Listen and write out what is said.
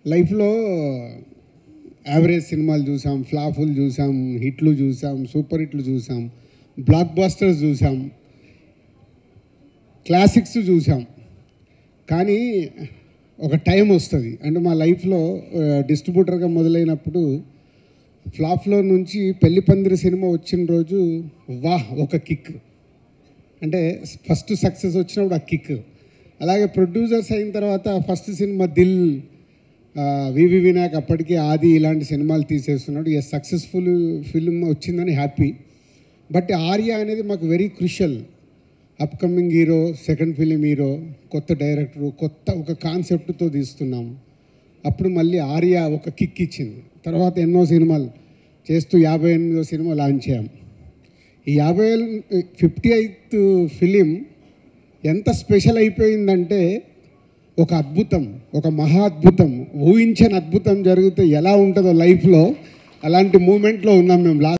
లైఫ్లో యావరేజ్ సినిమాలు చూసాం, ఫ్లాపులు చూసాం, హిట్లు చూసాం, సూపర్ హిట్లు చూసాం, బ్లాక్ బాస్టర్స్ చూసాం, క్లాసిక్స్ చూసాం. కానీ ఒక టైం వస్తుంది, అంటే మా లైఫ్లో డిస్ట్రిబ్యూటర్గా మొదలైనప్పుడు ఫ్లాప్లో నుంచి పెళ్లి పందిరి సినిమా వచ్చిన రోజు వాహ్ ఒక కిక్, అంటే ఫస్ట్ సక్సెస్ వచ్చినప్పుడు ఆ కిక్. అలాగే ప్రొడ్యూసర్స్ అయిన తర్వాత ఫస్ట్ సినిమా దిల్, వివి వినాయక్ అప్పటికి ఆది ఇలాంటి సినిమాలు తీసేస్తున్నాడు. ఏ సక్సెస్ఫుల్ ఫిల్మ్ వచ్చిందని హ్యాపీ. బట్ ఆర్య అనేది మాకు very crucial. Upcoming hero, second film hero, కొత్త డైరెక్టరు, కొత్త ఒక కాన్సెప్ట్తో తీస్తున్నాం. అప్పుడు మళ్ళీ ఆర్య ఒక కిక్ ఇచ్చింది. తర్వాత ఎన్నో సినిమాలు చేస్తూ 58వ సినిమా లాంచ్ చేయాం. ఈ 58th ఫిలిం ఎంత స్పెషల్ అయిపోయిందంటే ఒక అద్భుతం, ఒక మహా అద్భుతం, ఊహించని అద్భుతం జరిగితే ఎలా ఉంటుందో లైఫ్లో అలాంటి మూమెంట్లో ఉన్నాం మేము.